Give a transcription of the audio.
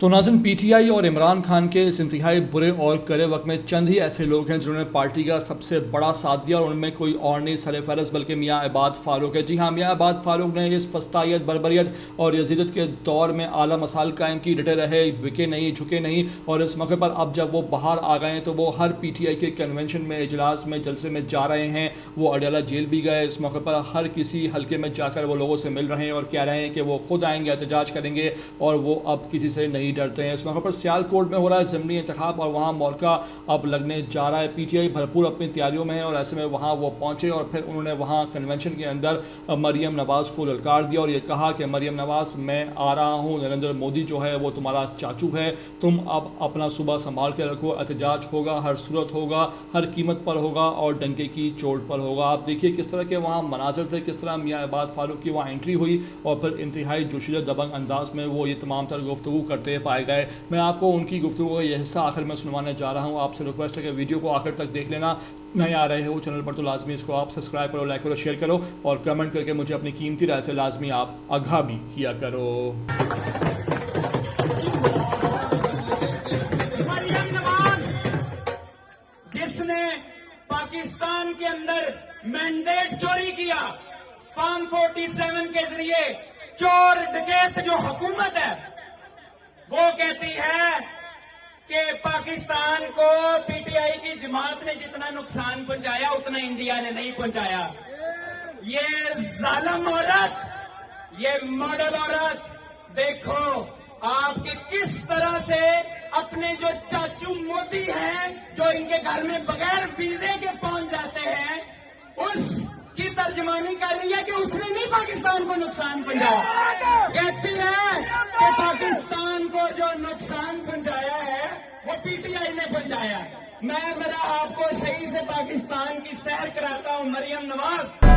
तो नाज़रीन, पीटीआई और इमरान खान के इस इंतहाई बुरे और करे वक्त में चंद ही ऐसे लोग हैं जिन्होंने पार्टी का सबसे बड़ा साथ दिया, और उनमें कोई और नहीं सरफहरस्त बल्कि मियाँ इबाद फारूक है। जी हाँ, मियाँ इबाद फारूक ने इस फस्तायत, बर्बरियत और यजीदत के दौर में आला मसाल कायम की, डटे रहे, बिके नहीं, झुके नहीं। और इस मौके पर अब जब वो बाहर आ गए हैं तो वो हर पीटीआई के कन्वेंशन में, इजलास में, जलसे में जा रहे हैं। वो अडयाला जेल भी गए। इस मौके पर हर किसी हल्के में जाकर वो लोगों से मिल रहे हैं और कह रहे हैं कि वो खुद आएंगे, एहतजाज करेंगे और वो अब किसी से नहीं डरते हैं। इस मौके पर सियालकोट में हो रहा है ज़िमनी इंतखाब और वहाँ मौका अब लगने जा रहा है। पीटीआई भरपूर अपनी तैयारियों में है और ऐसे में वहाँ वो पहुँचे और फिर उन्होंने वहाँ कन्वेंशन के अंदर मरियम नवाज़ को ललकार दिया और ये कहा कि मरियम नवाज़, मैं आ रहा हूँ, नरेंद्र मोदी जो है वो तुम्हारा चाचू है, तुम अब अपना सूबा संभाल के रखो, एहतजाज होगा, हर सूरत होगा, हर कीमत पर होगा और डंके की चोट पर होगा। आप देखिए किस तरह के वहाँ मनाजर थे, किस तरह मियाँ इबाद फारूक की वहाँ एंट्री हुई और फिर इंतहाई जोशीला दबंग अंदाज में वो ये तमाम तर गुफ्तगू करते पाए गए। मैं आपको उनकी गुफ्तगू का यह हिस्सा आखिर में सुनवाने जा रहा हूँ। आपसे रिक्वेस्ट है कि वीडियो को आखिर तक देख लेना। नए आ रहे हो चैनल पर तो लाजमी इसको आप सब्सक्राइब करो, लाइक करो, शेयर करो और कमेंट करके मुझे अपनी कीमती राय से लाजमी आप आगाह भी किया करो। मरियम नवाज, जिसने पाकिस्तान के अंदर मैंडेट चोरी किया, फॉर्म 47 के जरिए चोर डकैत जो हुकूमत है वो कहती है कि पाकिस्तान को पीटीआई की जमात ने जितना नुकसान पहुंचाया उतना इंडिया ने नहीं पहुंचाया। ये जालिम औरत, ये मॉडल औरत, देखो आपके किस तरह से अपने जो चाचू मोदी हैं, जो इनके घर में बगैर वीजे के पहुंच जाते हैं, उसकी तर्जमानी कर रही है कि उसने नहीं पाकिस्तान को नुकसान पहुंचाया। कहती है कि पाकिस्तान को जो नुकसान पहुंचाया है वो पीटीआई ने पहुंचाया। मैं जरा आपको सही से पाकिस्तान की सैर कराता हूं। मरियम नवाज